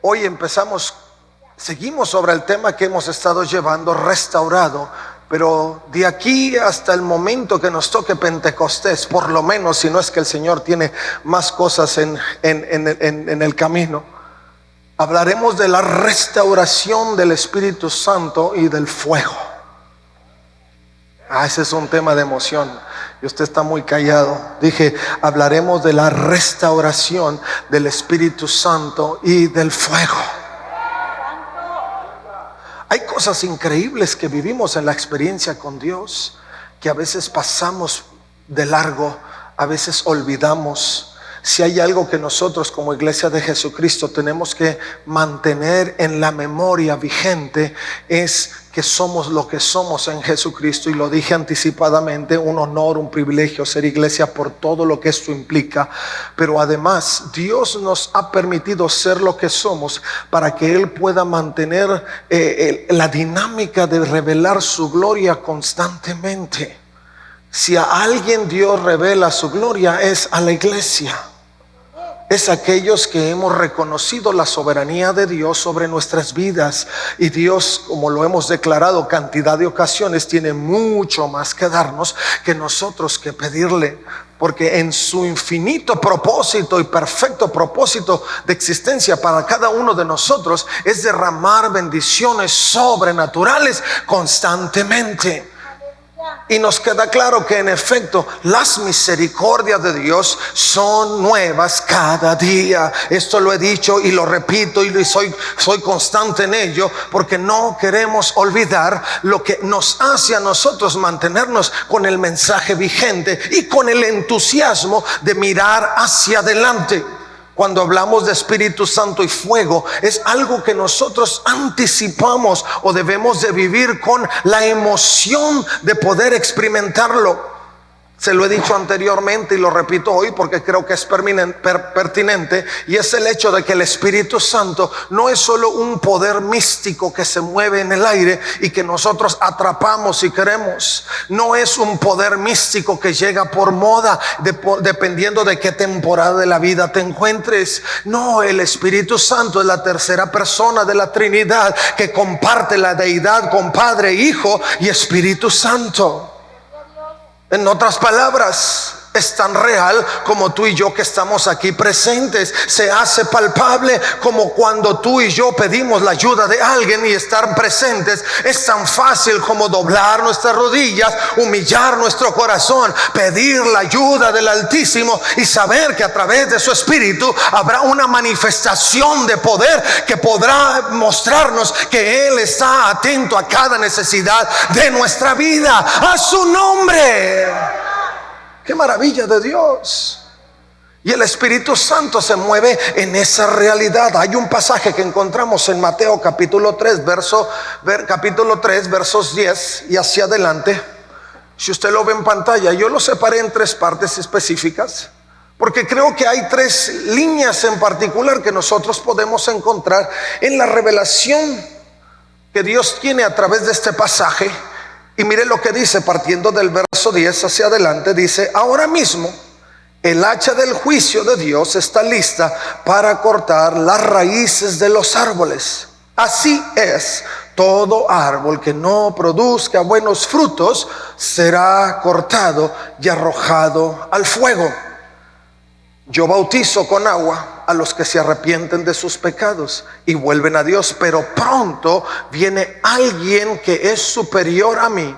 Hoy seguimos sobre el tema que hemos estado llevando, restaurado. Pero de aquí hasta el momento que nos toque Pentecostés, por lo menos, si no es que el Señor tiene más cosas en el camino, hablaremos de la restauración del Espíritu Santo y del fuego. Ese es un tema de emoción y usted está muy callado. Dije, hablaremos de la restauración del Espíritu Santo y del fuego. Hay cosas increíbles que vivimos en la experiencia con Dios, que a veces pasamos de largo, a veces olvidamos. Si hay algo que nosotros como Iglesia de Jesucristo tenemos que mantener en la memoria vigente, es que somos lo que somos en Jesucristo. Y lo dije anticipadamente, un honor, un privilegio ser iglesia por todo lo que esto implica. Pero además Dios nos ha permitido ser lo que somos para que Él pueda mantener la dinámica de revelar su gloria constantemente. Si a alguien Dios revela su gloria, es a la iglesia. Es aquellos que hemos reconocido la soberanía de Dios sobre nuestras vidas. Y Dios, como lo hemos declarado cantidad de ocasiones, tiene mucho más que darnos que nosotros que pedirle. Porque en su infinito propósito y perfecto propósito de existencia para cada uno de nosotros es derramar bendiciones sobrenaturales constantemente. Y nos queda claro que en efecto las misericordias de Dios son nuevas cada día. Esto lo he dicho y lo repito y soy constante en ello, porque no queremos olvidar lo que nos hace a nosotros mantenernos con el mensaje vigente y con el entusiasmo de mirar hacia adelante. Cuando hablamos de Espíritu Santo y fuego, es algo que nosotros anticipamos o debemos de vivir con la emoción de poder experimentarlo. Se lo he dicho anteriormente y lo repito hoy porque creo que es pertinente, y es el hecho de que el Espíritu Santo no es solo un poder místico que se mueve en el aire y que nosotros atrapamos si queremos. No es un poder místico que llega por moda, dependiendo de qué temporada de la vida te encuentres. No, el Espíritu Santo es la tercera persona de la Trinidad que comparte la deidad con Padre, Hijo y Espíritu Santo. En otras palabras, es tan real como tú y yo que estamos aquí presentes. Se hace palpable como cuando tú y yo pedimos la ayuda de alguien y estar presentes. Es tan fácil como doblar nuestras rodillas, humillar nuestro corazón, pedir la ayuda del Altísimo y saber que a través de su Espíritu habrá una manifestación de poder que podrá mostrarnos que Él está atento a cada necesidad de nuestra vida. A su nombre. ¡Qué maravilla de Dios! Y el Espíritu Santo se mueve en esa realidad. Hay un pasaje que encontramos en Mateo capítulo 3, versos 10 y hacia adelante. Si usted lo ve en pantalla, yo lo separé en tres partes específicas, porque creo que hay tres líneas en particular que nosotros podemos encontrar en la revelación que Dios tiene a través de este pasaje. Y mire lo que dice, partiendo del verso 10 hacia adelante, dice: ahora mismo el hacha del juicio de Dios está lista para cortar las raíces de los árboles. Así es, todo árbol que no produzca buenos frutos será cortado y arrojado al fuego. Yo bautizo con agua a los que se arrepienten de sus pecados y vuelven a Dios, pero pronto viene alguien que es superior a mí,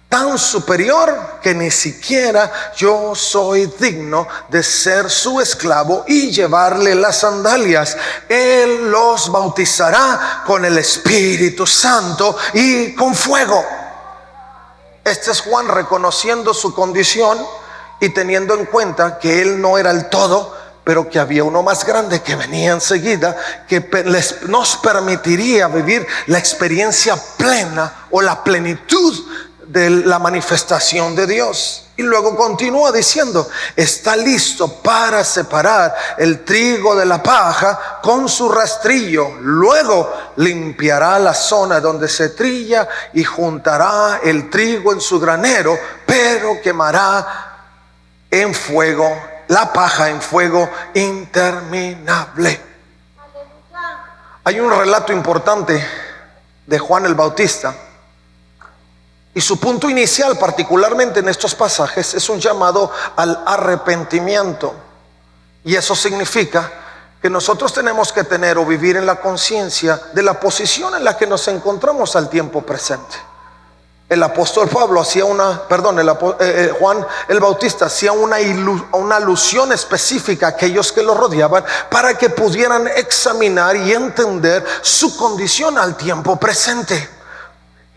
tan superior que ni siquiera yo soy digno de ser su esclavo y llevarle las sandalias. Él los bautizará con el Espíritu Santo y con fuego. Este es Juan reconociendo su condición y teniendo en cuenta que él no era el todo, pero que había uno más grande que venía enseguida, que nos permitiría vivir la experiencia plena o la plenitud de la manifestación de Dios. Y luego continúa diciendo: está listo para separar el trigo de la paja con su rastrillo. Luego limpiará la zona donde se trilla y juntará el trigo en su granero, pero quemará en fuego la paja en fuego interminable. Hay un relato importante de Juan el Bautista, y su punto inicial, particularmente en estos pasajes, es un llamado al arrepentimiento. Y eso significa que nosotros tenemos que tener o vivir en la conciencia de la posición en la que nos encontramos al tiempo presente. El apóstol Pablo hacía Juan el Bautista hacía una alusión específica a aquellos que lo rodeaban para que pudieran examinar y entender su condición al tiempo presente.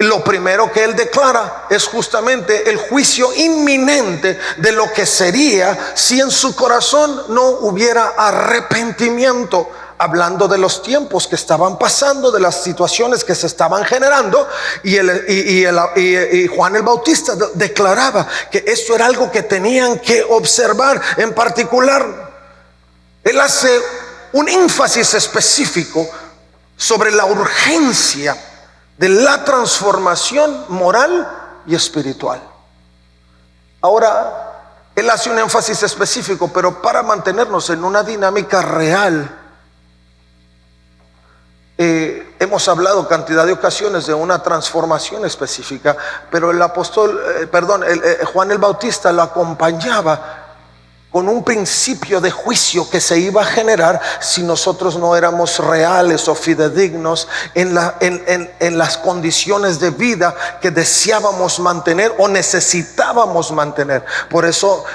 Lo primero que él declara es justamente el juicio inminente de lo que sería si en su corazón no hubiera arrepentimiento, hablando de los tiempos que estaban pasando, de las situaciones que se estaban generando. Y Juan el Bautista declaraba que esto era algo que tenían que observar. En particular, él hace un énfasis específico sobre la urgencia de la transformación moral y espiritual. Ahora, él hace un énfasis específico, pero para mantenernos en una dinámica real. Hemos hablado cantidad de ocasiones de una transformación específica, pero Juan el Bautista lo acompañaba con un principio de juicio que se iba a generar si nosotros no éramos reales o fidedignos en las condiciones de vida que deseábamos mantener o necesitábamos mantener. Por eso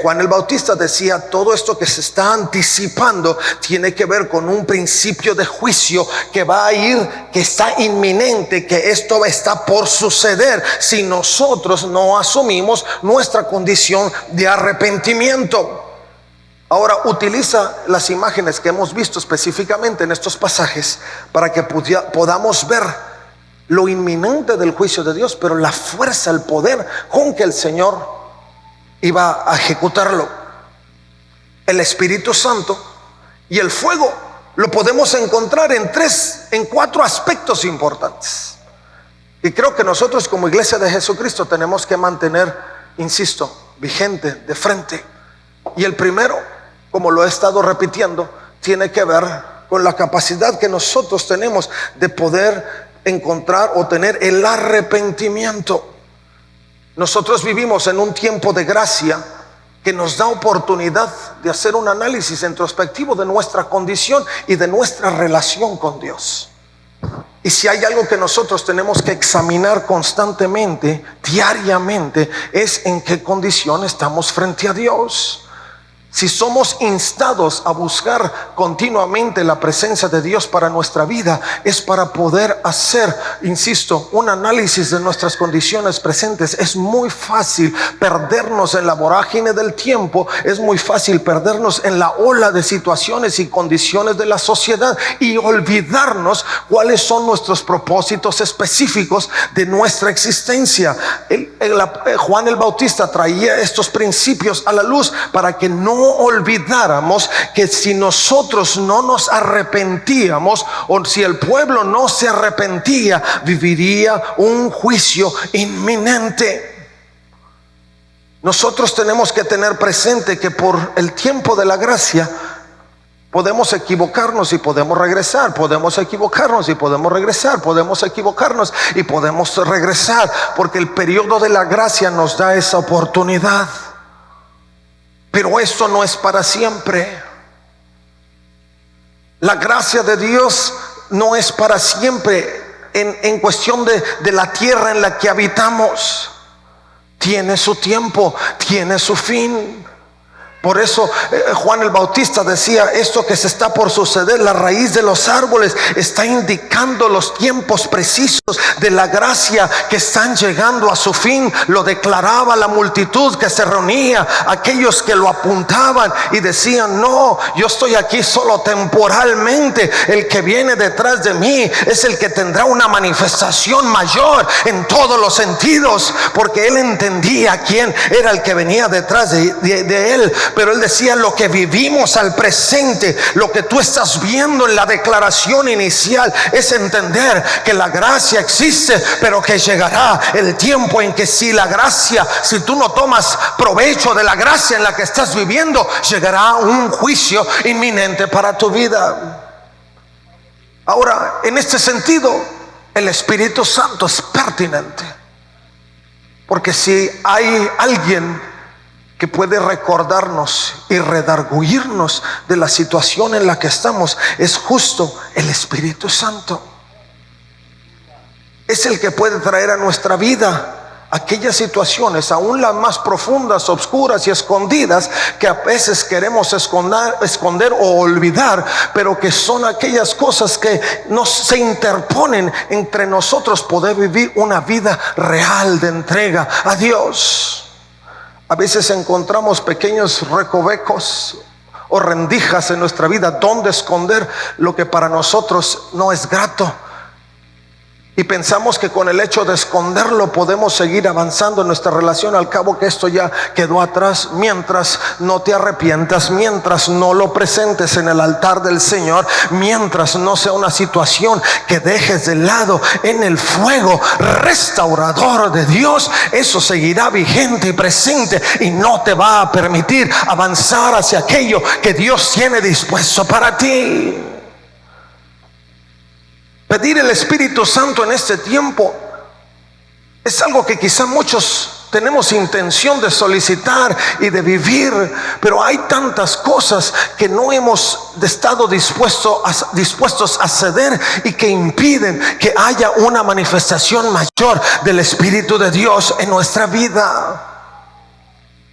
Juan el Bautista decía: todo esto que se está anticipando tiene que ver con un principio de juicio que va a ir, que está inminente, que esto está por suceder si nosotros no asumimos nuestra condición de arrepentimiento. Ahora utiliza las imágenes que hemos visto específicamente en estos pasajes para que podamos ver lo inminente del juicio de Dios, pero la fuerza, el poder con que el Señor iba a ejecutarlo. El Espíritu Santo y el fuego lo podemos encontrar en 4 aspectos importantes, y creo que nosotros como Iglesia de Jesucristo tenemos que mantener, insisto, vigente de frente. Y el primero, como lo he estado repitiendo, tiene que ver con la capacidad que nosotros tenemos de poder encontrar o tener el arrepentimiento. Nosotros vivimos en un tiempo de gracia que nos da oportunidad de hacer un análisis introspectivo de nuestra condición y de nuestra relación con Dios. Y si hay algo que nosotros tenemos que examinar constantemente, diariamente, es en qué condición estamos frente a Dios. Si somos instados a buscar continuamente la presencia de Dios para nuestra vida, es para poder hacer, insisto, un análisis de nuestras condiciones presentes. Es muy fácil perdernos en la vorágine del tiempo, es muy fácil perdernos en la ola de situaciones y condiciones de la sociedad y olvidarnos cuáles son nuestros propósitos específicos de nuestra existencia. Juan el Bautista traía estos principios a la luz para que no olvidáramos que si nosotros no nos arrepentíamos, o si el pueblo no se arrepentía, viviría un juicio inminente. Nosotros tenemos que tener presente que por el tiempo de la gracia podemos equivocarnos y podemos regresar, podemos equivocarnos y podemos regresar, podemos equivocarnos y podemos regresar, porque el periodo de la gracia nos da esa oportunidad. Pero esto no es para siempre. La gracia de Dios no es para siempre en cuestión de la tierra en la que habitamos. Tiene su tiempo, tiene su fin. Por eso Juan el Bautista decía: esto que se está por suceder, la raíz de los árboles, está indicando los tiempos precisos de la gracia que están llegando a su fin. Lo declaraba la multitud que se reunía, aquellos que lo apuntaban y decían: no, yo estoy aquí solo temporalmente. El que viene detrás de mí es el que tendrá una manifestación mayor en todos los sentidos, porque él entendía quién era el que venía detrás de él. Pero él decía: lo que vivimos al presente, lo que tú estás viendo en la declaración inicial, es entender que la gracia existe, pero que llegará el tiempo en que si tú no tomas provecho de la gracia en la que estás viviendo, llegará un juicio inminente para tu vida. Ahora, en este sentido, el Espíritu Santo es pertinente, porque si hay alguien que puede recordarnos y redarguirnos de la situación en la que estamos, es justo el Espíritu Santo. Es el que puede traer a nuestra vida aquellas situaciones, aún las más profundas, oscuras y escondidas, que a veces queremos esconder o olvidar, pero que son aquellas cosas que se interponen entre nosotros poder vivir una vida real de entrega a Dios. A veces encontramos pequeños recovecos o rendijas en nuestra vida donde esconder lo que para nosotros no es grato. Y pensamos que con el hecho de esconderlo podemos seguir avanzando en nuestra relación, al cabo que esto ya quedó atrás. Mientras no te arrepientas, mientras no lo presentes en el altar del Señor, mientras no sea una situación que dejes de lado en el fuego restaurador de Dios, eso seguirá vigente y presente y no te va a permitir avanzar hacia aquello que Dios tiene dispuesto para ti. Pedir el Espíritu Santo en este tiempo es algo que quizá muchos tenemos intención de solicitar y de vivir, pero hay tantas cosas que no hemos estado dispuestos a ceder y que impiden que haya una manifestación mayor del Espíritu de Dios en nuestra vida.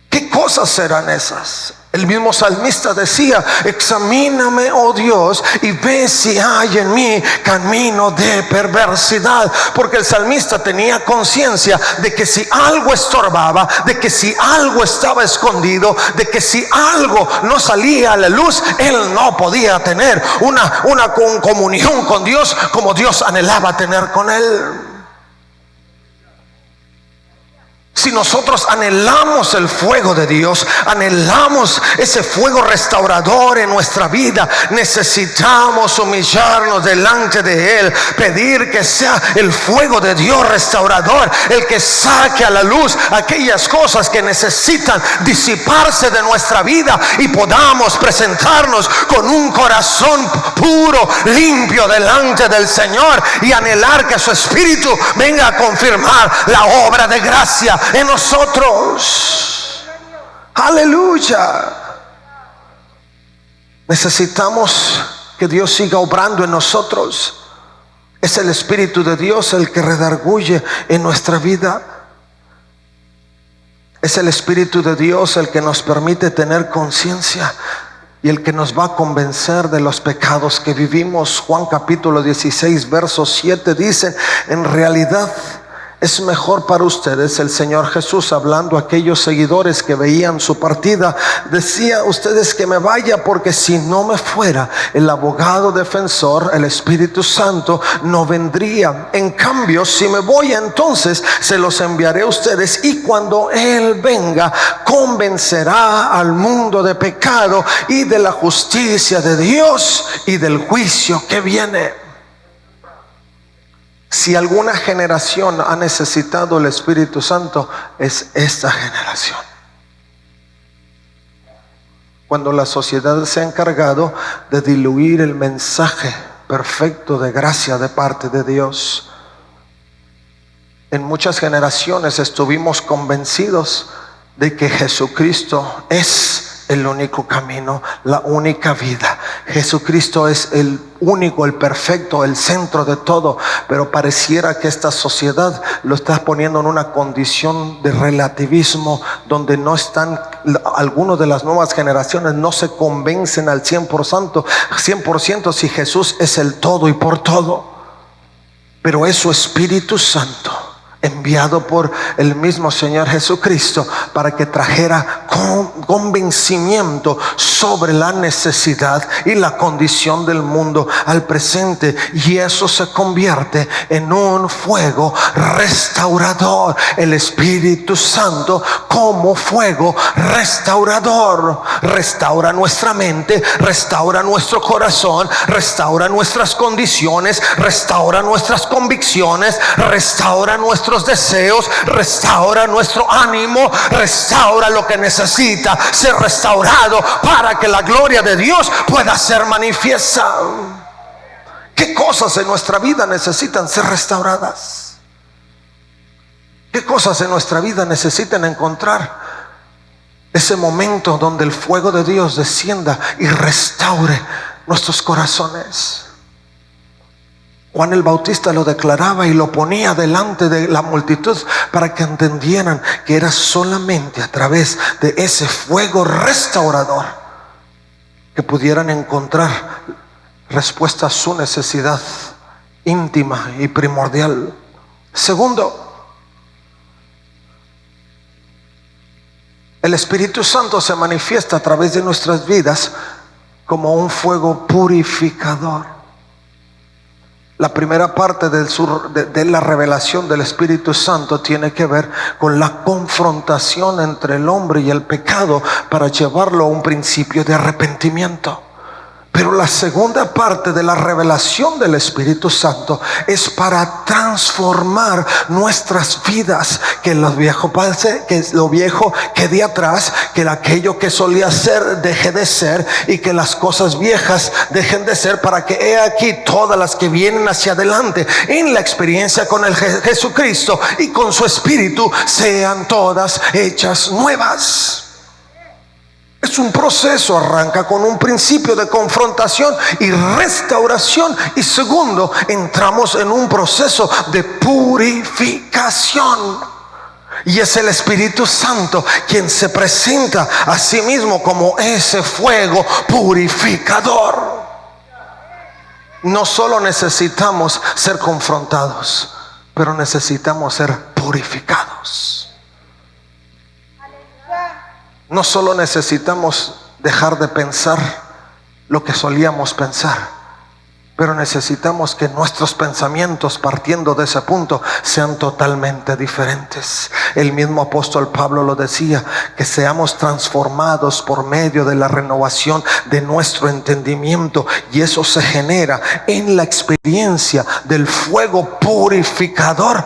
¿Qué cosas serán esas? El mismo salmista decía: examíname, oh Dios, y ve si hay en mí camino de perversidad. Porque el salmista tenía conciencia de que si algo estorbaba, de que si algo estaba escondido, de que si algo no salía a la luz, él no podía tener una comunión con Dios como Dios anhelaba tener con él. Si nosotros anhelamos el fuego de Dios, anhelamos ese fuego restaurador en nuestra vida, necesitamos humillarnos delante de Él, pedir que sea el fuego de Dios restaurador el que saque a la luz aquellas cosas que necesitan disiparse de nuestra vida y podamos presentarnos con un corazón puro, limpio delante del Señor y anhelar que su Espíritu venga a confirmar la obra de gracia en nosotros. Aleluya. Necesitamos que Dios siga obrando en nosotros. Es el Espíritu de Dios el que redarguye en nuestra vida. Es el Espíritu de Dios el que nos permite tener conciencia y el que nos va a convencer de los pecados que vivimos. Juan capítulo 16 verso 7 dice: en realidad es mejor para ustedes, el Señor Jesús hablando a aquellos seguidores que veían su partida, decía: ustedes que me vaya, porque si no me fuera, el abogado defensor, el Espíritu Santo, no vendría. En cambio, si me voy, entonces se los enviaré a ustedes, y cuando Él venga, convencerá al mundo de pecado y de la justicia de Dios y del juicio que viene. Si alguna generación ha necesitado el Espíritu Santo, es esta generación. Cuando la sociedad se ha encargado de diluir el mensaje perfecto de gracia de parte de Dios. En muchas generaciones estuvimos convencidos de que Jesucristo es el único camino, la única vida. Jesucristo es el único, el perfecto, el centro de todo. Pero pareciera que esta sociedad lo está poniendo en una condición de relativismo, donde no están, algunos de las nuevas generaciones no se convencen al 100% si Jesús es el todo y por todo. Pero es su Espíritu Santo, enviado por el mismo Señor Jesucristo, para que trajera convencimiento sobre la necesidad y la condición del mundo al presente, y eso se convierte en un fuego restaurador. El Espíritu Santo como fuego restaurador restaura nuestra mente, restaura nuestro corazón, restaura nuestras condiciones, restaura nuestras convicciones, restaura nuestros deseos, restaura nuestro ánimo, restaura lo que necesita ser restaurado para que la gloria de Dios pueda ser manifiesta. ¿Qué cosa cosas en nuestra vida necesitan ser restauradas? ¿Qué cosas en nuestra vida necesitan encontrar ese momento donde el fuego de Dios descienda y restaure nuestros corazones? Juan el Bautista lo declaraba y lo ponía delante de la multitud para que entendieran que era solamente a través de ese fuego restaurador que pudieran encontrar respuesta a su necesidad íntima y primordial. Segundo, el Espíritu Santo se manifiesta a través de nuestras vidas como un fuego purificador. La primera parte de la revelación del Espíritu Santo tiene que ver con la confrontación entre el hombre y el pecado para llevarlo a un principio de arrepentimiento. Pero la segunda parte de la revelación del Espíritu Santo es para transformar nuestras vidas, que lo viejo pase, que lo viejo quede atrás, que aquello que solía ser deje de ser y que las cosas viejas dejen de ser, para que he aquí todas las que vienen hacia adelante en la experiencia con el Jesucristo y con su Espíritu sean todas hechas nuevas. Es un proceso, arranca con un principio de confrontación y restauración, y segundo, entramos en un proceso de purificación. Y es el Espíritu Santo quien se presenta a sí mismo como ese fuego purificador. No solo necesitamos ser confrontados, pero necesitamos ser purificados. No solo necesitamos dejar de pensar lo que solíamos pensar, pero necesitamos que nuestros pensamientos, partiendo de ese punto, sean totalmente diferentes. El mismo apóstol Pablo lo decía, que seamos transformados por medio de la renovación de nuestro entendimiento, y eso se genera en la experiencia del fuego purificador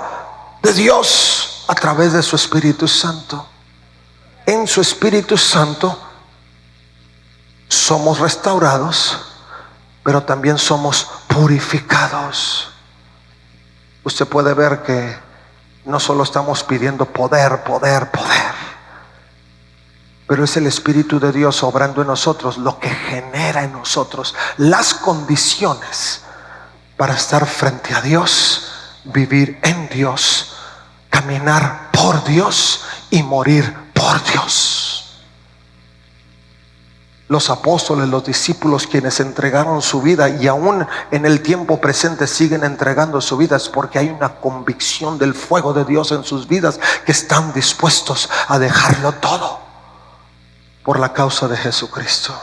de Dios a través de su Espíritu Santo. En su Espíritu Santo somos restaurados, pero también somos purificados. Usted puede ver que no solo estamos pidiendo poder, pero es el Espíritu de Dios obrando en nosotros lo que genera en nosotros las condiciones para estar frente a Dios, vivir en Dios, caminar por Dios y morir por Dios. Los apóstoles, los discípulos, quienes entregaron su vida y aún en el tiempo presente siguen entregando su vida, es porque hay una convicción del fuego de Dios en sus vidas, que están dispuestos a dejarlo todo por la causa de Jesucristo.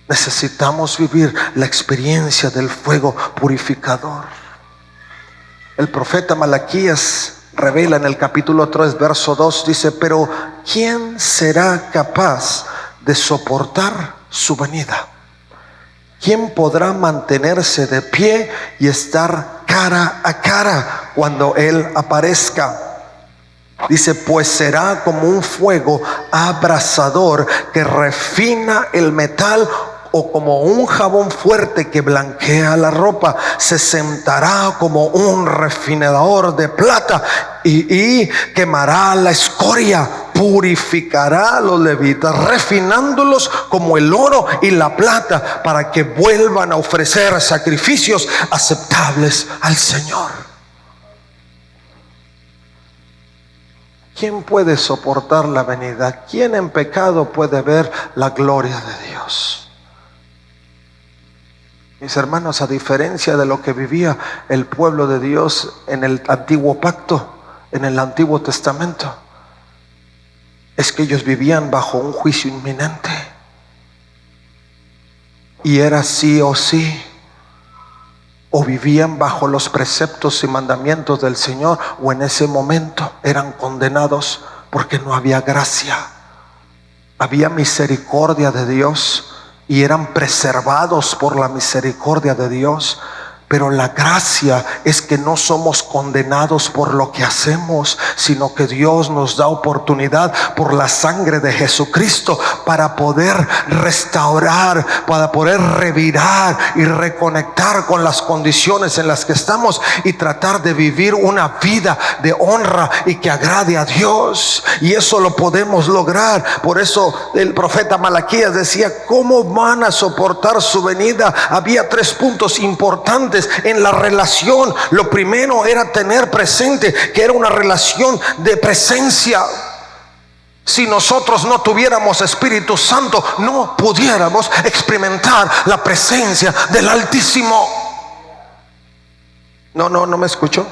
Necesitamos vivir la experiencia del fuego purificador. El profeta Malaquías revela en el capítulo 3, verso 2, dice: pero ¿quién será capaz de soportar su venida? ¿Quién podrá mantenerse de pie y estar cara a cara cuando Él aparezca? Dice: pues será como un fuego abrasador que refina el metal, o como un jabón fuerte que blanquea la ropa. Se sentará como un refinador de plata y quemará la escoria. Purificará a los levitas, refinándolos como el oro y la plata, para que vuelvan a ofrecer sacrificios aceptables al Señor. ¿Quién puede soportar la venida? ¿Quién en pecado puede ver la gloria de Dios? Mis hermanos, a diferencia de lo que vivía el pueblo de Dios en el antiguo pacto, en el Antiguo Testamento, es que ellos vivían bajo un juicio inminente, y era sí o sí: o vivían bajo los preceptos y mandamientos del Señor, o en ese momento eran condenados, porque no había gracia. Había misericordia de Dios y eran preservados por la misericordia de Dios, Pero la gracia es que no somos condenados por lo que hacemos, sino que Dios nos da oportunidad por la sangre de Jesucristo para poder restaurar, para poder revirar y reconectar con las condiciones en las que estamos y tratar de vivir una vida de honra y que agrade a Dios. Y eso lo podemos lograr. Por eso el profeta Malaquías decía: ¿cómo van a soportar su venida? Había 3 puntos importantes en la relación. Lo primero era tener presente que era una relación de presencia. Si nosotros no tuviéramos Espíritu Santo, no pudiéramos experimentar la presencia del Altísimo. No me escuchó.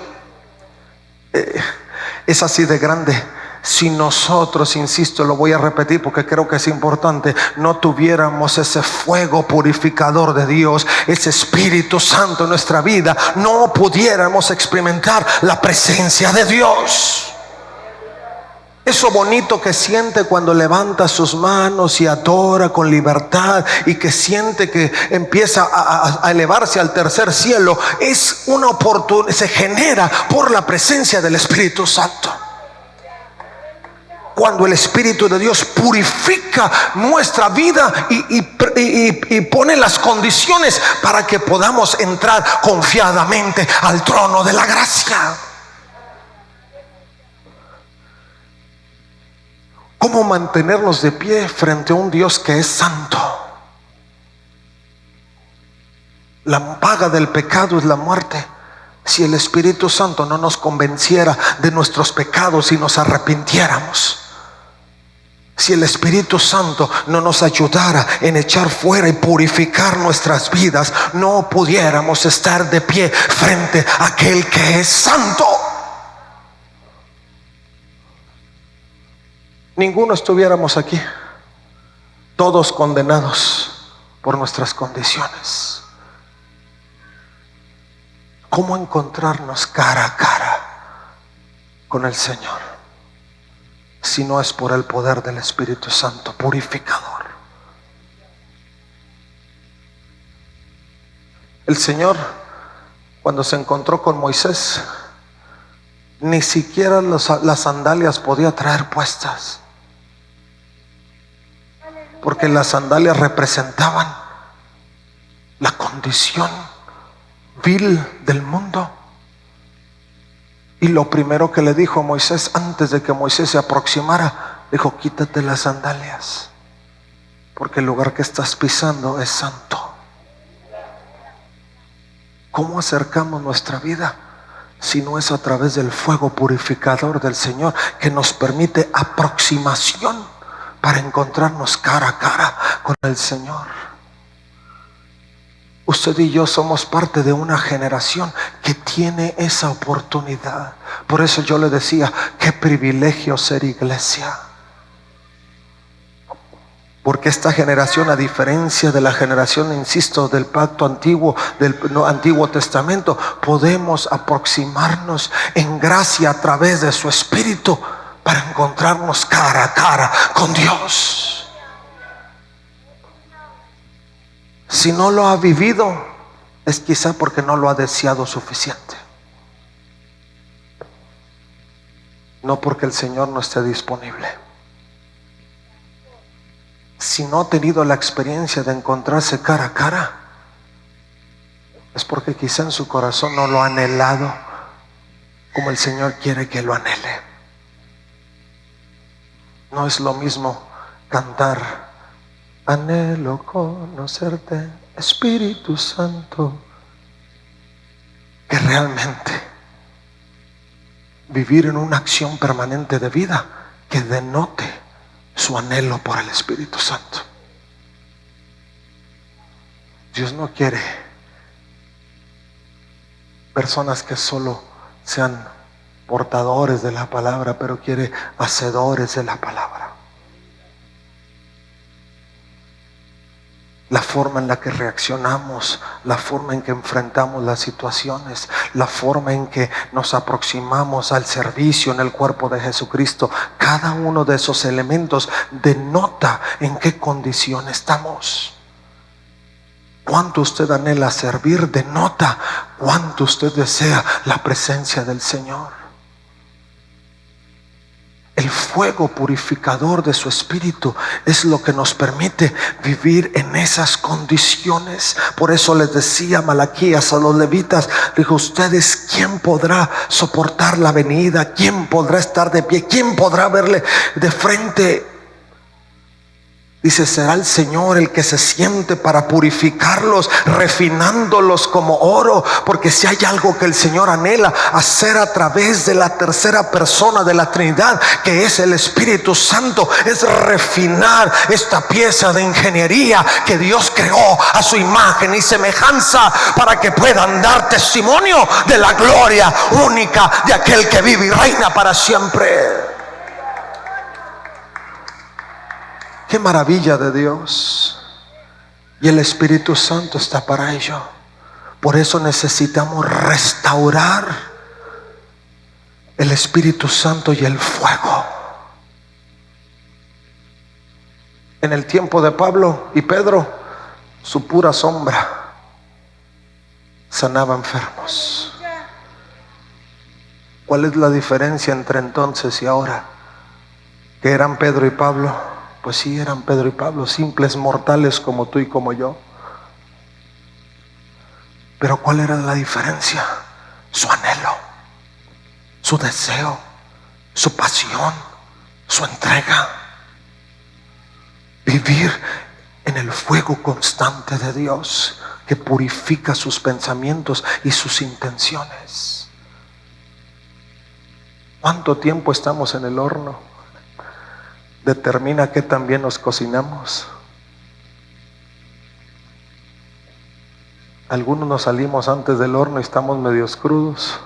Es así de grande. Si nosotros, insisto, lo voy a repetir porque creo que es importante, no tuviéramos ese fuego purificador de Dios, ese Espíritu Santo en nuestra vida, no pudiéramos experimentar la presencia de Dios. Eso bonito que siente cuando levanta sus manos y adora con libertad, y que siente que empieza a elevarse al tercer cielo, es una oportunidad, se genera por la presencia del Espíritu Santo. Cuando el Espíritu de Dios purifica nuestra vida y pone las condiciones para que podamos entrar confiadamente al trono de la gracia. ¿Cómo mantenernos de pie frente a un Dios que es santo? La paga del pecado es la muerte. Si el Espíritu Santo no nos convenciera de nuestros pecados y nos arrepintiéramos, si el Espíritu Santo no nos ayudara en echar fuera y purificar nuestras vidas, no pudiéramos estar de pie frente a aquel que es santo. Ninguno estuviéramos aquí, todos condenados por nuestras condiciones. ¿Cómo encontrarnos cara a cara con el Señor si no es por el poder del Espíritu Santo purificador? El Señor, cuando se encontró con Moisés, ni siquiera las sandalias podía traer puestas, porque las sandalias representaban la condición vil del mundo. Y lo primero que le dijo a Moisés, antes de que Moisés se aproximara, dijo: quítate las sandalias, porque el lugar que estás pisando es santo. ¿Cómo acercamos nuestra vida si no es a través del fuego purificador del Señor, que nos permite aproximación para encontrarnos cara a cara con el Señor? Usted y yo somos parte de una generación que tiene esa oportunidad. Por eso yo le decía, qué privilegio ser iglesia. Porque esta generación, a diferencia de la generación, insisto, del pacto antiguo, del Antiguo Testamento, podemos aproximarnos en gracia a través de su Espíritu para encontrarnos cara a cara con Dios. Si no lo ha vivido, es quizá porque no lo ha deseado suficiente. No porque el Señor no esté disponible. Si no ha tenido la experiencia de encontrarse cara a cara, es porque quizá en su corazón no lo ha anhelado como el Señor quiere que lo anhele. No es lo mismo cantar: anhelo conocerte, Espíritu Santo, que realmente vivir en una acción permanente de vida que denote su anhelo por el Espíritu Santo. Dios no quiere personas que solo sean portadores de la palabra, pero quiere hacedores de la palabra. La forma en la que reaccionamos, la forma en que enfrentamos las situaciones, la forma en que nos aproximamos al servicio en el cuerpo de Jesucristo, cada uno de esos elementos denota en qué condición estamos. cuánto usted anhela servir denota cuánto usted desea la presencia del Señor. El fuego purificador de su espíritu es lo que nos permite vivir en esas condiciones. Por eso les decía Malaquías a los levitas, dijo: ustedes, ¿quién podrá soportar la venida? ¿Quién podrá estar de pie? ¿Quién podrá verle de frente? Dice: será el Señor el que se siente para purificarlos, refinándolos como oro. Porque si hay algo que el Señor anhela hacer a través de la tercera persona de la Trinidad, que es el Espíritu Santo, es refinar esta pieza de ingeniería que Dios creó a su imagen y semejanza, para que puedan dar testimonio de la gloria única de aquel que vive y reina para siempre. Qué maravilla de Dios. Y el Espíritu Santo está para ello. Por eso necesitamos restaurar el Espíritu Santo y el fuego. En el tiempo de Pablo y Pedro, su pura sombra sanaba enfermos. ¿Cuál es la diferencia entre entonces y ahora? Que eran Pedro y Pablo. Pues sí, eran Pedro y Pablo, simples mortales como tú y como yo. Pero ¿cuál era la diferencia? Su anhelo, su deseo, su pasión, su entrega. Vivir en el fuego constante de Dios, que purifica sus pensamientos y sus intenciones. ¿Cuánto tiempo estamos en el horno? Determina que también nos cocinamos. Algunos nos salimos antes del horno y estamos medios crudos.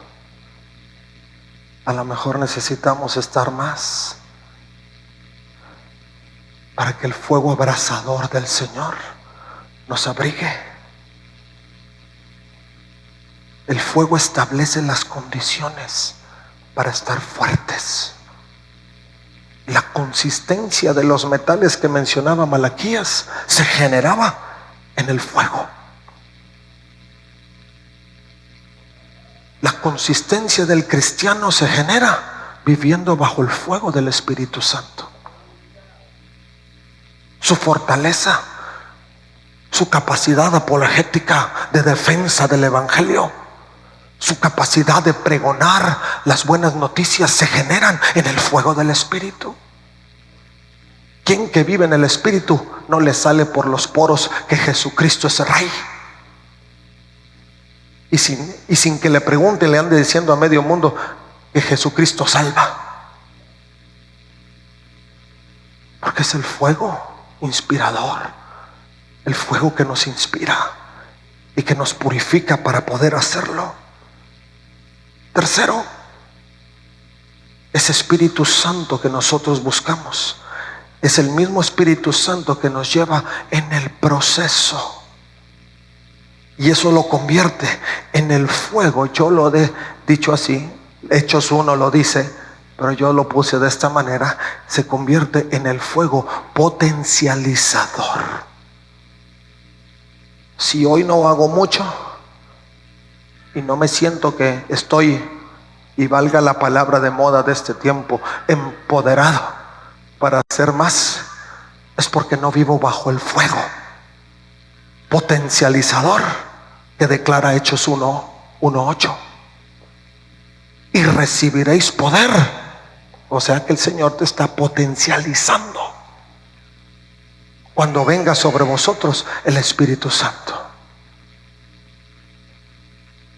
A lo mejor necesitamos estar más, para que el fuego abrasador del Señor nos abrigue. El fuego establece las condiciones para estar fuertes. La consistencia de los metales que mencionaba Malaquías se generaba en el fuego. La consistencia del cristiano se genera viviendo bajo el fuego del Espíritu Santo. Su fortaleza, su capacidad apologética de defensa del Evangelio, su capacidad de pregonar las buenas noticias se generan en el fuego del Espíritu. Quien que vive en el Espíritu no le sale por los poros que Jesucristo es el Rey. Y sin que le pregunte, le ande diciendo a medio mundo que Jesucristo salva. Porque es el fuego inspirador, el fuego que nos inspira y que nos purifica para poder hacerlo. Tercero, ese Espíritu Santo que nosotros buscamos es el mismo Espíritu Santo que nos lleva en el proceso, y eso lo convierte en el fuego. Yo lo he dicho así, Hechos 1 lo dice, pero yo lo puse de esta manera: se convierte en el fuego potencializador. Si hoy no hago mucho y no me siento que estoy, y valga la palabra de moda de este tiempo, empoderado para hacer más, es porque no vivo bajo el fuego potencializador que declara Hechos 1:8. Y recibiréis poder. O sea que el Señor te está potencializando cuando venga sobre vosotros el Espíritu Santo.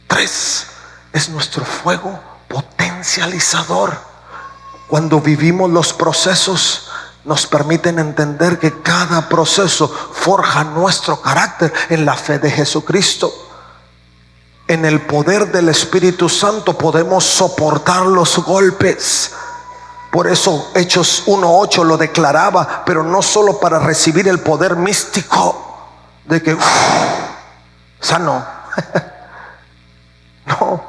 3, es nuestro fuego potencializador. Cuando vivimos los procesos, nos permiten entender que cada proceso forja nuestro carácter en la fe de Jesucristo. En el poder del Espíritu Santo podemos soportar los golpes. Por eso Hechos 1:8 lo declaraba, pero no solo para recibir el poder místico de que sano. No,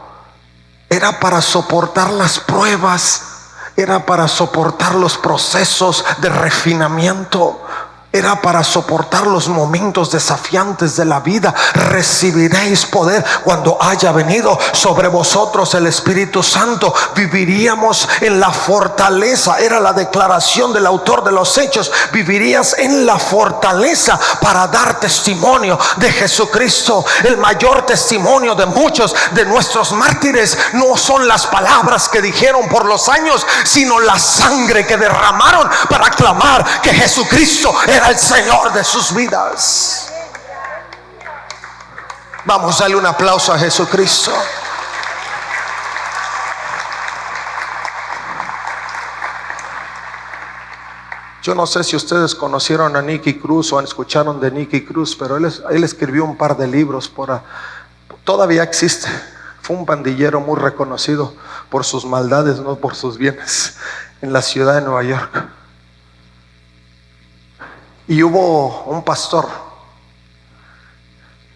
era para soportar las pruebas, era para soportar los procesos de refinamiento. era para soportar los momentos desafiantes de la vida. Recibiréis poder cuando haya venido sobre vosotros el Espíritu Santo. Viviríamos en la fortaleza. Era la declaración del autor de los Hechos. Vivirías en la fortaleza para dar testimonio de Jesucristo. El mayor testimonio de muchos de nuestros mártires no son las palabras que dijeron por los años, sino la sangre que derramaron para clamar que Jesucristo era el Señor de sus vidas. Vamos a darle un aplauso a Jesucristo. Yo no sé si ustedes conocieron a Nicky Cruz o escucharon de Nicky Cruz, pero él escribió un par de libros. Todavía existe. Fue un pandillero muy reconocido por sus maldades, no por sus bienes, en la ciudad de Nueva York. Y hubo un pastor,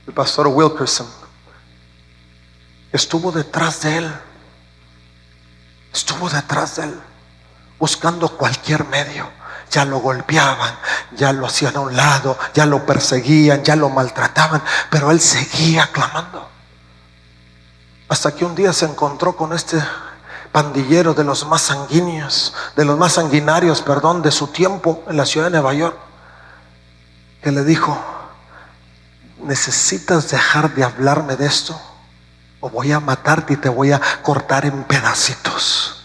el pastor Wilkerson, estuvo detrás de él, buscando cualquier medio. Ya lo golpeaban, ya lo hacían a un lado, ya lo perseguían, ya lo maltrataban, pero él seguía clamando. Hasta que un día se encontró con este pandillero de los más sanguinarios, de su tiempo en la ciudad de Nueva York, que le dijo: ¿necesitas dejar de hablarme de esto o voy a matarte y te voy a cortar en pedacitos?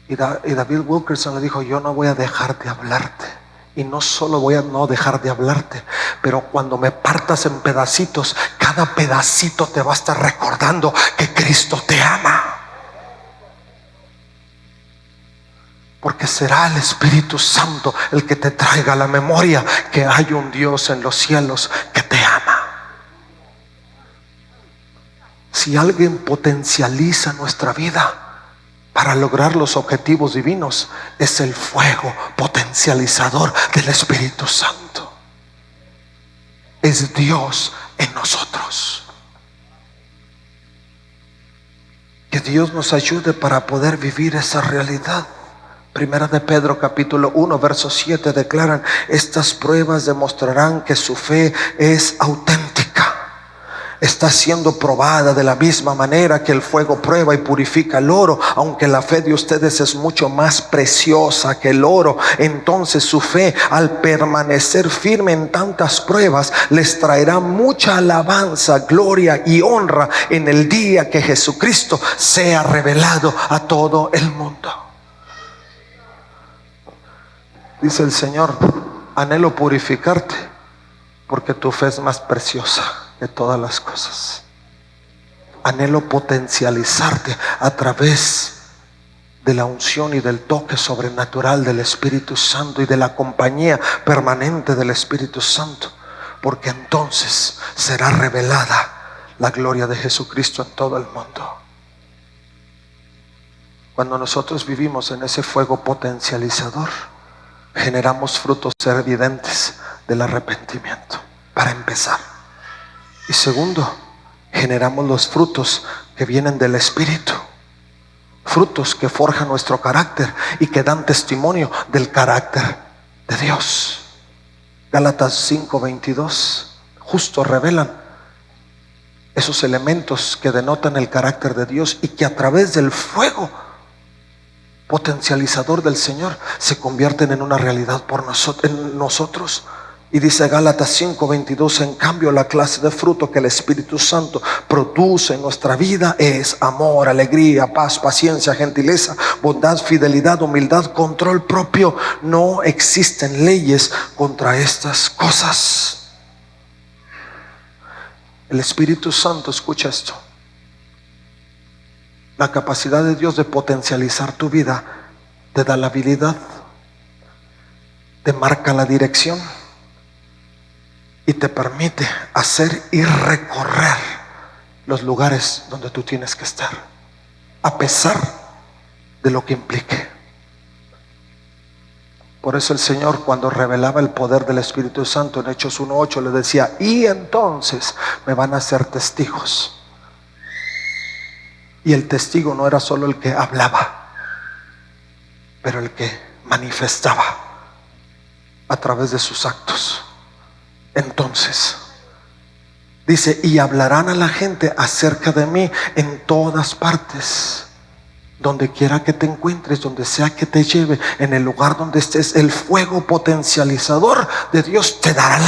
Y David Wilkerson le dijo: yo no voy a dejar de hablarte. Y no solo voy a no dejar de hablarte, pero cuando me partas en pedacitos, cada pedacito te va a estar recordando que Cristo te ama. Porque será el Espíritu Santo el que te traiga a la memoria que hay un Dios en los cielos que te ama. Si alguien potencializa nuestra vida para lograr los objetivos divinos, es el fuego potencializador del Espíritu Santo. Es Dios en nosotros. Que Dios nos ayude para poder vivir esa realidad. Primera de Pedro capítulo 1 verso 7 declaran: estas pruebas demostrarán que su fe es auténtica. Está siendo probada de la misma manera que el fuego prueba y purifica el oro. Aunque la fe de ustedes es mucho más preciosa que el oro, entonces su fe, al permanecer firme en tantas pruebas, les traerá mucha alabanza, gloria y honra en el día que Jesucristo sea revelado a todo el mundo. Dice el Señor: anhelo purificarte porque tu fe es más preciosa de todas las cosas. Anhelo potencializarte a través de la unción y del toque sobrenatural del Espíritu Santo y de la compañía permanente del Espíritu Santo, porque entonces será revelada la gloria de Jesucristo en todo el mundo. Cuando nosotros vivimos en ese fuego potencializador, generamos frutos evidentes del arrepentimiento, para empezar. Y segundo, generamos los frutos que vienen del Espíritu. Frutos que forjan nuestro carácter y que dan testimonio del carácter de Dios. Gálatas 5:22 justo revelan esos elementos que denotan el carácter de Dios y que a través del fuego potencializador del Señor se convierten en una realidad en nosotros. Y dice Gálatas 5:22: en cambio, la clase de fruto que el Espíritu Santo produce en nuestra vida es amor, alegría, paz, paciencia, gentileza, bondad, fidelidad, humildad, control propio. No existen leyes contra estas cosas. El Espíritu Santo, escucha esto, la capacidad de Dios de potencializar tu vida te da la habilidad, te marca la dirección y te permite hacer y recorrer los lugares donde tú tienes que estar, a pesar de lo que implique. Por eso el Señor, cuando revelaba el poder del Espíritu Santo en Hechos 1:8, le decía: y entonces me van a ser testigos. Y el testigo no era solo el que hablaba, pero el que manifestaba a través de sus actos. Entonces dice, y hablarán a la gente acerca de mí en todas partes. Donde quiera que te encuentres, donde sea que te lleve, en el lugar donde estés, el fuego potencializador de Dios te dará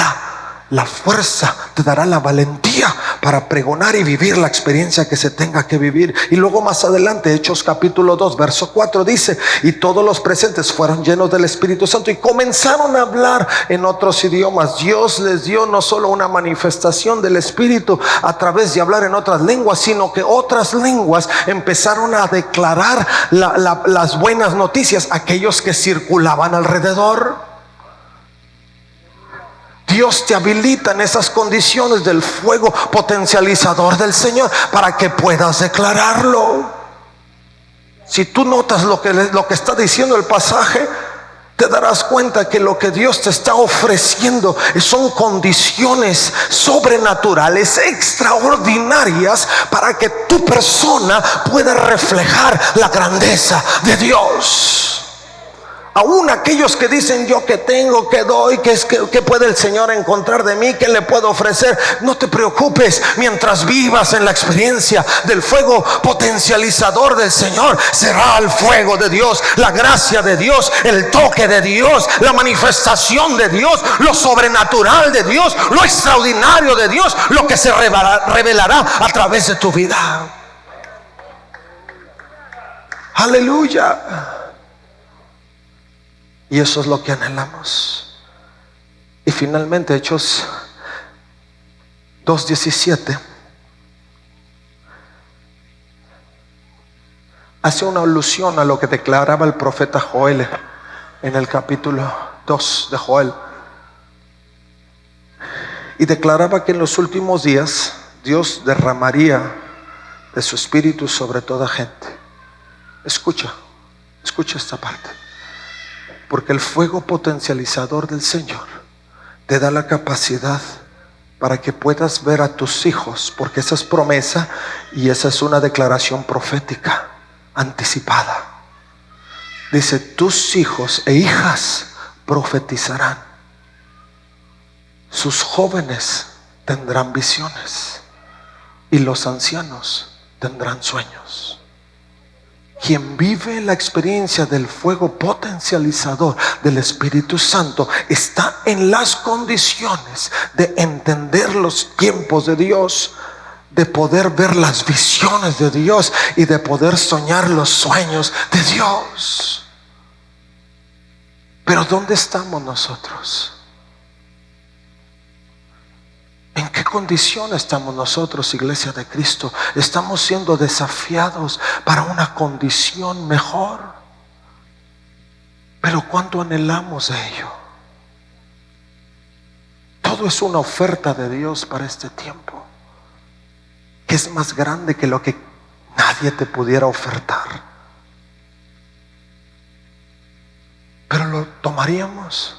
la fuerza, te dará la valentía para pregonar y vivir la experiencia que se tenga que vivir. Y luego más adelante, Hechos capítulo 2 verso 4 dice, y todos los presentes fueron llenos del Espíritu Santo y comenzaron a hablar en otros idiomas. Dios les dio no solo una manifestación del Espíritu a través de hablar en otras lenguas, sino que otras lenguas empezaron a declarar las buenas noticias a aquellos que circulaban alrededor. Dios te habilita en esas condiciones del fuego potencializador del Señor para que puedas declararlo. Si tú notas lo que está diciendo el pasaje, te darás cuenta que lo que Dios te está ofreciendo son condiciones sobrenaturales, extraordinarias, para que tu persona pueda reflejar la grandeza de Dios. Aún aquellos que dicen, yo que tengo, que doy, que puede el Señor encontrar de mí, que le puedo ofrecer. No te preocupes, mientras vivas en la experiencia del fuego potencializador del Señor, será el fuego de Dios, la gracia de Dios, el toque de Dios, la manifestación de Dios, lo sobrenatural de Dios, lo extraordinario de Dios, lo que se revelará a través de tu vida. Aleluya. Y eso es lo que anhelamos. Y finalmente Hechos 2:17 hace una alusión a lo que declaraba el profeta Joel en el capítulo 2 de Joel. Y declaraba que en los últimos días Dios derramaría de su espíritu sobre toda gente. Escucha esta parte. Porque el fuego potencializador del Señor te da la capacidad para que puedas ver a tus hijos, porque esa es promesa y esa es una declaración profética anticipada. Dice, tus hijos e hijas profetizarán, sus jóvenes tendrán visiones y los ancianos tendrán sueños. Quien vive la experiencia del fuego potencializador del Espíritu Santo está en las condiciones de entender los tiempos de Dios, de poder ver las visiones de Dios y de poder soñar los sueños de Dios. Pero ¿dónde estamos nosotros? ¿En qué condición estamos nosotros, Iglesia de Cristo? Estamos siendo desafiados para una condición mejor. Pero ¿cuánto anhelamos de ello? Todo es una oferta de Dios para este tiempo, que es más grande que lo que nadie te pudiera ofertar. Pero ¿lo tomaríamos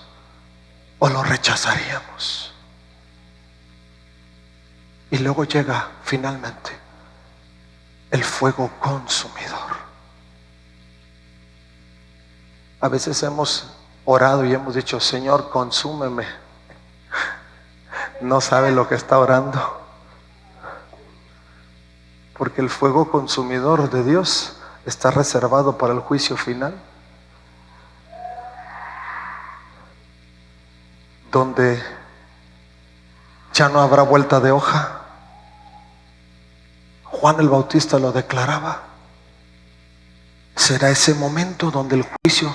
o lo rechazaríamos? Y luego llega finalmente el fuego consumidor. A veces hemos orado y hemos dicho, Señor, consúmeme. No sabe lo que está orando. Porque el fuego consumidor de Dios está reservado para el juicio final, donde ya no habrá vuelta de hoja. Juan el Bautista lo declaraba. Será ese momento donde el juicio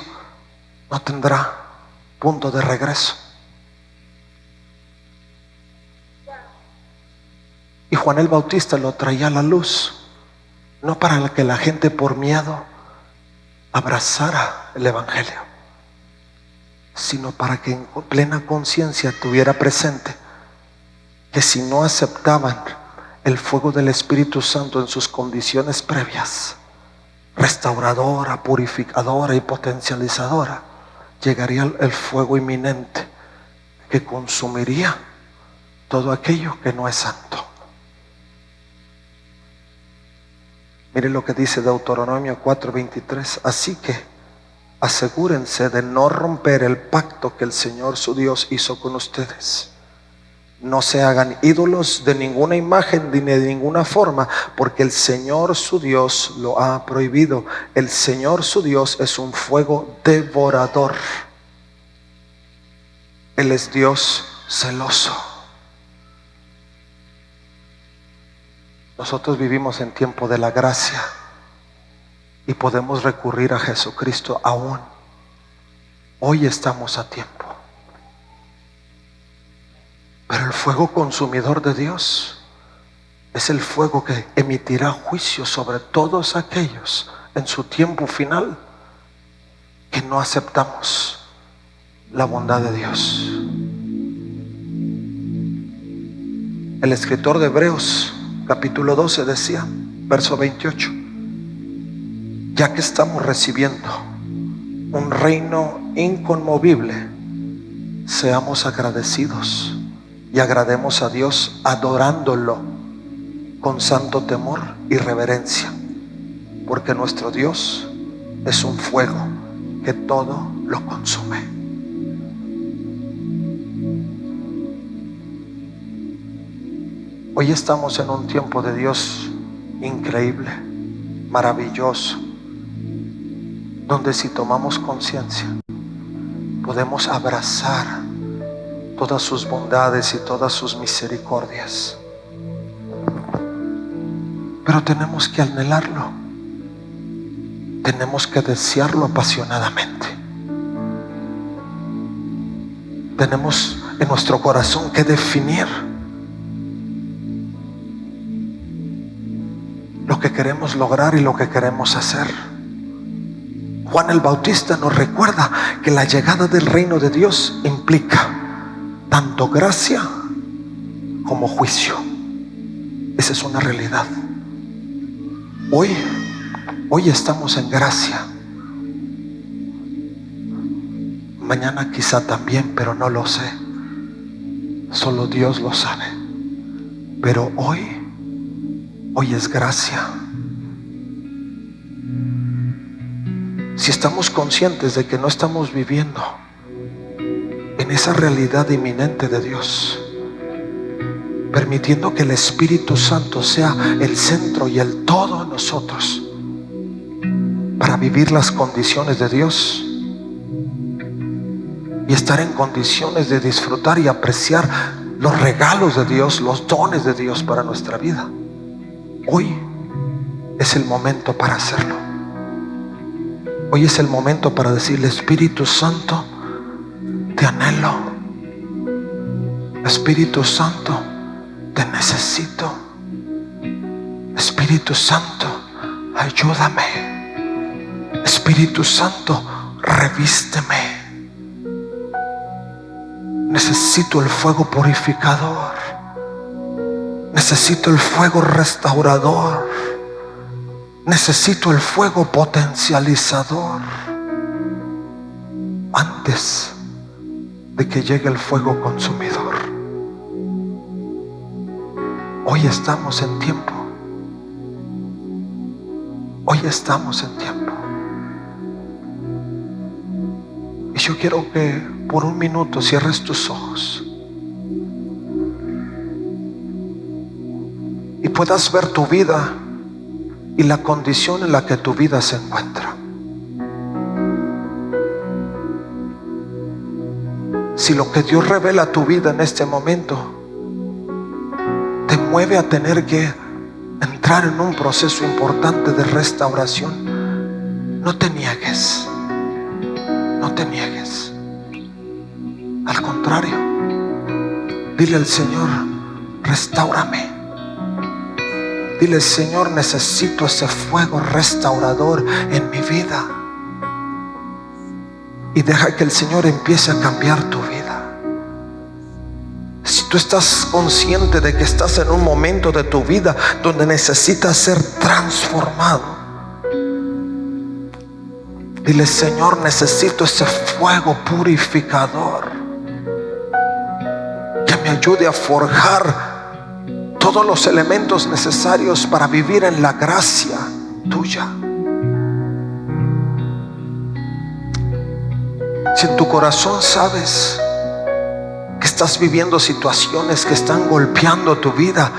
no tendrá punto de regreso. Y Juan el Bautista lo traía a la luz, no para que la gente por miedo abrazara el Evangelio, sino para que en plena conciencia tuviera presente que si no aceptaban el fuego del Espíritu Santo en sus condiciones previas, restauradora, purificadora y potencializadora, llegaría el fuego inminente que consumiría todo aquello que no es santo. Mire lo que dice Deuteronomio 4:23. Así que asegúrense de no romper el pacto que el Señor su Dios hizo con ustedes. No se hagan ídolos de ninguna imagen ni de ninguna forma, porque el Señor su Dios lo ha prohibido. El Señor su Dios es un fuego devorador. Él es Dios celoso. Nosotros vivimos en tiempo de la gracia y podemos recurrir a Jesucristo aún. Hoy estamos a tiempo. Pero el fuego consumidor de Dios es el fuego que emitirá juicio sobre todos aquellos en su tiempo final que no aceptamos la bondad de Dios. El escritor de Hebreos capítulo 12 decía, verso 28, ya que estamos recibiendo un reino inconmovible, seamos agradecidos y agrademos a Dios adorándolo con santo temor y reverencia, porque nuestro Dios es un fuego que todo lo consume. Hoy estamos en un tiempo de Dios increíble, maravilloso, donde si tomamos conciencia podemos abrazar todas sus bondades y todas sus misericordias. Pero tenemos que anhelarlo, tenemos que desearlo apasionadamente. Tenemos en nuestro corazón que definir lo que queremos lograr y lo que queremos hacer. Juan el Bautista nos recuerda que la llegada del reino de Dios implica tanto gracia como juicio. Esa es una realidad. Hoy estamos en gracia. Mañana quizá también, pero no lo sé. Solo Dios lo sabe. Pero hoy es gracia. Si estamos conscientes de que no estamos viviendo en esa realidad inminente de Dios, permitiendo que el Espíritu Santo sea el centro y el todo en nosotros para vivir las condiciones de Dios y estar en condiciones de disfrutar y apreciar los regalos de Dios, los dones de Dios para nuestra vida, hoy es el momento para hacerlo. Hoy es el momento para decirle: Espíritu Santo, te anhelo. Espíritu Santo, te necesito. Espíritu Santo, ayúdame. Espíritu Santo, revísteme. Necesito el fuego purificador. Necesito el fuego restaurador. Necesito el fuego potencializador antes de que llegue el fuego consumidor. Hoy estamos en tiempo. Hoy estamos en tiempo. Y yo quiero que por un minuto cierres tus ojos y puedas ver tu vida y la condición en la que tu vida se encuentra. Si lo que Dios revela a tu vida en este momento te mueve a tener que entrar en un proceso importante de restauración, no te niegues. No te niegues. Al contrario, dile al Señor: restáurame. Dile: Señor, necesito ese fuego restaurador en mi vida. Y deja que el Señor empiece a cambiar tu vida. Si tú estás consciente de que estás en un momento de tu vida donde necesitas ser transformado, dile: Señor, necesito ese fuego purificador que me ayude a forjar todos los elementos necesarios para vivir en la gracia tuya. Si en tu corazón sabes que estás viviendo situaciones que están golpeando tu vida,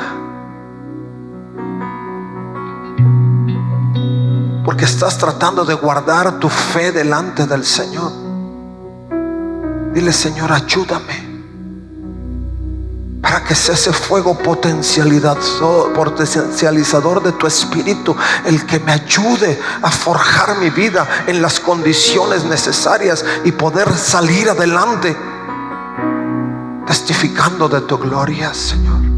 porque estás tratando de guardar tu fe delante del Señor, dile: Señor, ayúdame para que sea ese fuego potencializador de tu espíritu el que me ayude a forjar mi vida en las condiciones necesarias y poder salir adelante testificando de tu gloria, Señor.